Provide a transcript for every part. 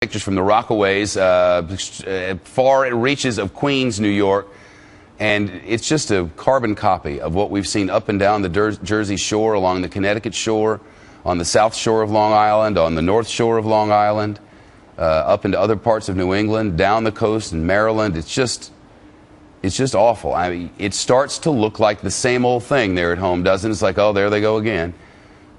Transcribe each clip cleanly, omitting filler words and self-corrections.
Pictures from the Rockaways, far reaches of Queens, New York, and it's just a carbon copy of what we've seen up and down the Jersey Shore, along the Connecticut shore, on the South Shore of Long Island, on the North Shore of Long Island, up into other parts of New England, down the coast in Maryland. It's just awful. I mean, it starts to look like the same old thing there at home, doesn't it? It's like, oh, there they go again.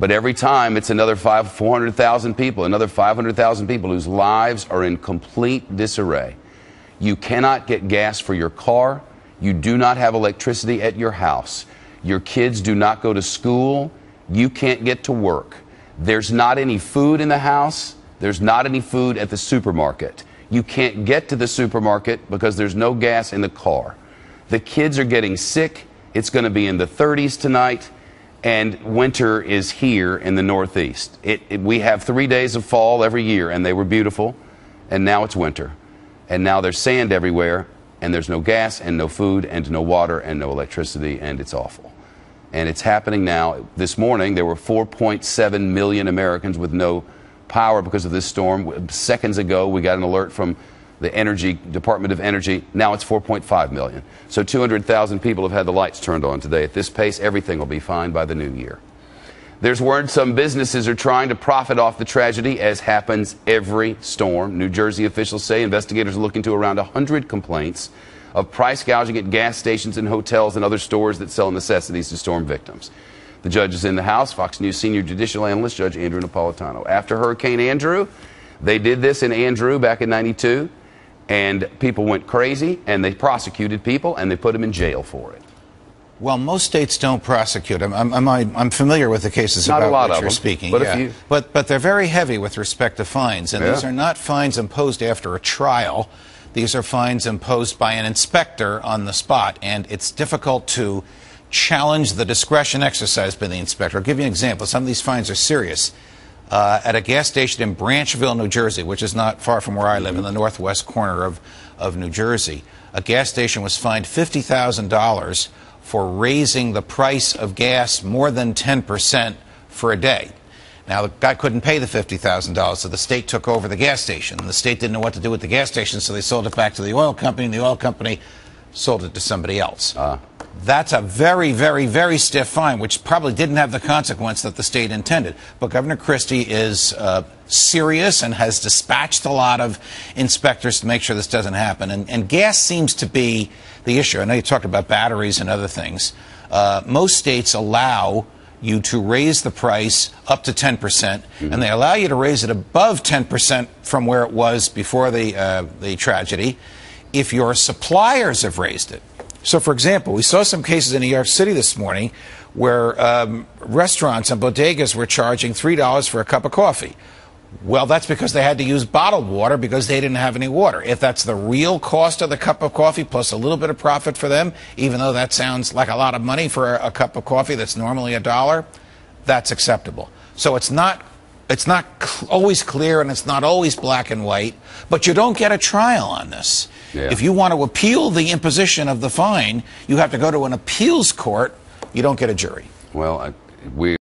But every time it's another 400,000 people, another 500,000 people whose lives are in complete disarray. You cannot get gas for your car. You do not have electricity at your house. Your kids do not go to school. You can't get to work. There's not any food in the house. There's not any food at the supermarket. You can't get to the supermarket because there's no gas in the car. The kids are getting sick. It's going to be in the 30s tonight. And winter is here in the Northeast. We have 3 days of fall every year, and they were beautiful. And now it's winter. And now there's sand everywhere, and there's no gas, and no food, and no water, and no electricity, and it's awful. And it's happening now. This morning, there were 4.7 million Americans with no power because of this storm. Seconds ago, we got an alert from the Department of Energy. Now it's 4.5 million. So 200,000 people have had the lights turned on today. At this pace, everything will be fine by the new year. There's word some businesses are trying to profit off the tragedy, as happens every storm. New Jersey officials say investigators are looking to around 100 complaints of price gouging at gas stations and hotels and other stores that sell necessities to storm victims. The judge is in the House. Fox News senior judicial analyst Judge Andrew Napolitano. After Hurricane Andrew, they did this in Andrew back in '92. And people went crazy, and they prosecuted people, and they put them in jail for it. Well, most states don't prosecute. I'm familiar with the cases not about a lot which of you're them, speaking. But, yeah. But they're very heavy with respect to fines, and these are not fines imposed after a trial. These are fines imposed by an inspector on the spot, and it's difficult to challenge the discretion exercised by the inspector. I'll give you an example. Some of these fines are serious. At a gas station in Branchville, New Jersey, which is not far from where I live, in the northwest corner of New Jersey, a gas station was fined $50,000 for raising the price of gas more than 10% for a day. Now, the guy couldn't pay the $50,000, so the state took over the gas station. And the state didn't know what to do with the gas station, so they sold it back to the oil company, and the oil company sold it to somebody else. That's a very, very, very stiff fine, which probably didn't have the consequence that the state intended. But Governor Christie is serious and has dispatched a lot of inspectors to make sure this doesn't happen. And gas seems to be the issue. I know you talked about batteries and other things. Most states allow you to raise the price up to 10%, and they allow you to raise it above 10% from where it was before the tragedy if your suppliers have raised it. So, for example, we saw some cases in New York City this morning where restaurants and bodegas were charging $3 for a cup of coffee. Well, that's because they had to use bottled water because they didn't have any water. If that's the real cost of the cup of coffee plus a little bit of profit for them, even though that sounds like a lot of money for a cup of coffee that's normally $1, that's acceptable. So it's not always clear, and it's not always black and white, but you don't get a trial on this. Yeah. If you want to appeal the imposition of the fine, you have to go to an appeals court. You don't get a jury. Well, we